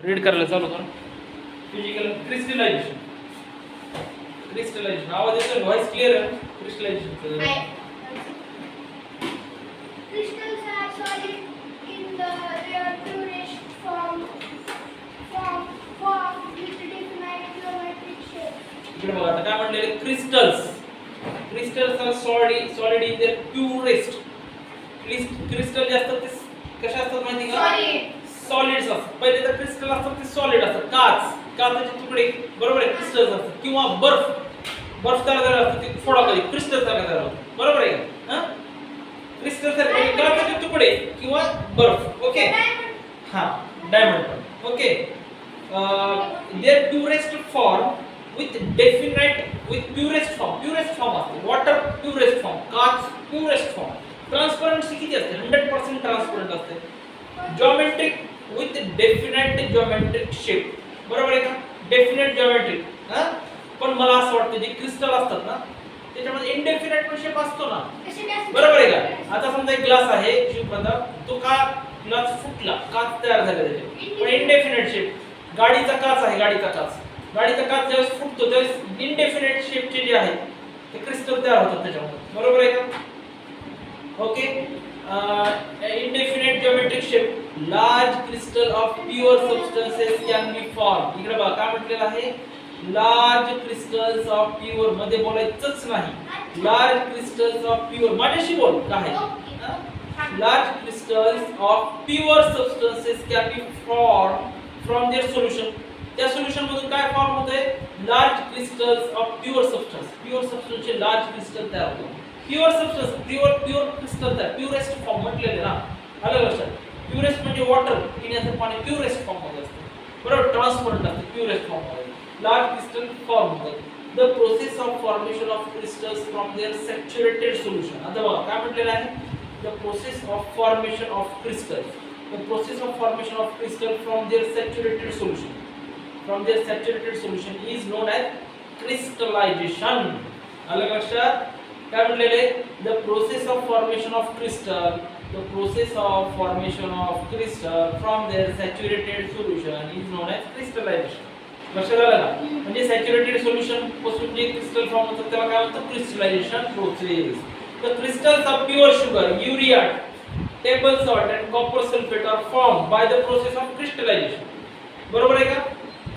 Read करायला चालू करा. Physical crystallisation. क्रिस्टलायझेशन आवाज येतोय, व्हॉइस क्लिअर आहे. Crystallization Crystals are solid in their purest form with definite geometric shapes. इकडे बघा आता काय म्हणलेले crystals are solid in their purest. Crystal जे असतात ते कशा असतात माहिती का? सॉलिड्स असतात. पहिले तर क्रिस्टल असतात ते सॉलिड असतात. काचेचे तुकडे बरोबर आहे, क्रिस्टल्स असतात. किंवा बर्फ तयार झाला असतो ते थोडा कधी क्रिस्टल तयार झाला होतो बरोबर आहे का? क्रिस्टल तयार काचेचे तुकडे किंवा बर्फ. ओके हा डायमंड पण okay. There purest form with purest form असते. वॉटर प्युरेस्ट फॉर्म, काच प्युरेस्ट फॉर्म. ट्रान्सपरन्सी किती असते? 100% ट्रान्सपरंट असते. Geometric with definite geometric shape बरोबर आहे का? Definite geometric. पण मला असं वाटतं जे क्रिस्टल असतात ना त्याच्यामध्ये इनडेफिनाइट पण शेप असतो ना बरोबर आहे का? आता समजा एक ग्लास आहे शिवप्रदा, तो का ग्लास फुटला, काच तयार झाला त्याचे पण इनडेफिनाइट शेप. गाडीचा काच आहे, गाडीचा काच ज्यावेळेस फुटतो त्यावेळेस इनडेफिनाइट शेपचे जे आहेत ते क्रिस्टल तयार होतात त्याच्यामध्ये बरोबर आहे का? Okay. indefinite geometric shape, large crystal of pure substances can be formed. इकडे बघा काय म्हटलेलं आहे? large crystals of pure मध्ये बोलायचंच नाही. large crystals of pure माझ्याशी बोल काय? large crystals of pure substances can be formed from their solution. त्या सोल्युशन मधून काय फॉर्म होते? large crystals of pure substance चे large crystal तयार होतात. प्युअर सबस्टन्स प्युअर क्रिस्टल तयार प्युरेस्ट फॉर्म म्हटलेले ना आलं लक्षात? प्युरेस्ट म्हणजे वॉटर, पिण्याचं पाणी प्युरेस्ट फॉर्म मध्ये असतं बरोबर, ट्रान्सपरंट असतं प्युरेस्ट फॉर्म मध्ये. लार्ज क्रिस्टल फॉर्म होतात. The process of formation of crystals from their saturated solution. आता बघा काय म्हटलेलं आहे? The process of formation of crystal, the process of formation of crystal from their saturated solution is known as crystallization. आलं लक्षात? काय म्हणलेले? The process of formation of crystal from their saturated solution is known as crystallization. लक्षात आलं का? म्हणजे saturated solution पासून जे क्रिस्टल फॉर्म होतं त्याला काय म्हणतात? Crystallization process. The crystals of pure sugar, urea, table salt and copper sulphate are form by the process of crystallization. बरोबर आहे का?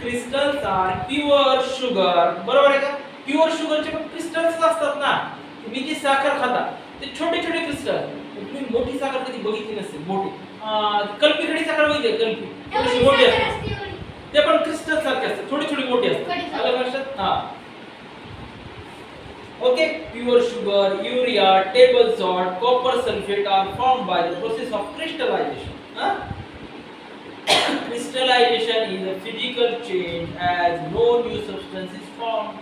क्रिस्टल्स आर प्युअर शुगर बरोबर आहे का? प्युअर शुगरचे पण क्रिस्टल्स असतात ना. तुम्ही जी साखर खाता ते छोटे छोटे क्रिस्टल. तुम्ही मोठी साखर कधी बघितली नसेल. मोठी कल्पी खडी साखर बघितली? कल्पी थोडीशी मोठी असते, ते पण क्रिस्टल सारखे असते, थोडी थोडी मोठी असते. आलं लक्षात? हा okay. Pure sugar, urea, table salt, copper sulphate are formed by the process of crystallization. Crystallization is a physical change as no new substance is formed.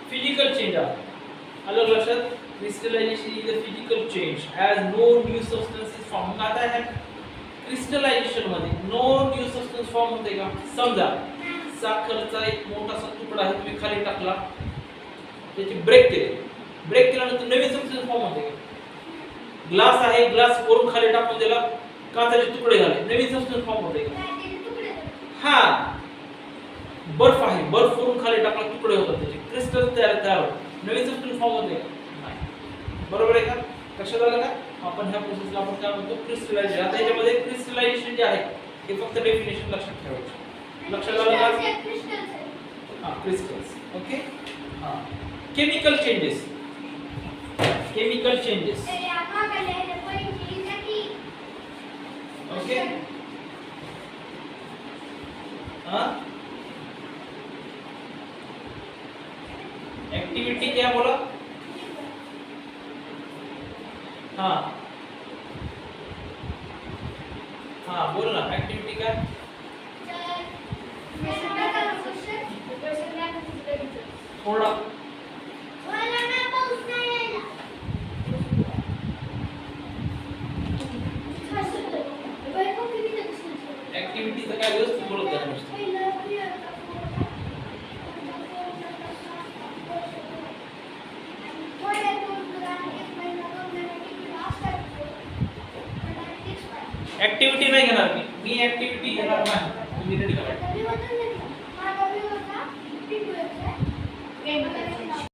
Physical change आहे. आलं लक्षात? Crystallization is a physical change as no new substance is formed. आता आहे crystallisation मध्ये no new substance form होते का? समजा साखरचा एक मोठासा तुकडा आहे, तुम्ही खाली टाकला, त्याची ब्रेक केल्यानंतर नवीन सबस्टन्स फॉर्म होते का? ग्लास आहे, ग्लास वरून खाली टाकून दिला, काचाचे तुकडे झाले, नवीन सबस्टन्स फॉर्म होते का? हा. बर्फ आहे, बर्फ वरून खाली टाकला, तुकडे होतात, त्याचे क्रिस्टल तयार होतात, नवीन सबस्टन्स फॉर्म होते का? बरोबर आहे का? लक्षात आलं का? आपण ह्या प्रोसेसला आपण काय म्हणतो? क्रिस्टलायझेशन. आता याच्यामध्ये क्रिस्टलायझेशन जे आहे हे फक्त डेफिनेशन लक्षात ठेवायचं. लक्षात आलं का? हा क्रिस्टल्स. ओके. हा केमिकल चेंजेस. ओके. हाँ एक्टिविटी क्या बोला? हाँ हाँ बोल ना. एक्टिविटी क्या? थोड़ा एक्टिविटीचं काय व्यवस्थित बोलत जा नुसतं. ऍक्टिव्हिटी नाही घेणार मी ऍक्टिव्हिटी घेणार नाही. तुम्ही रेडी करा.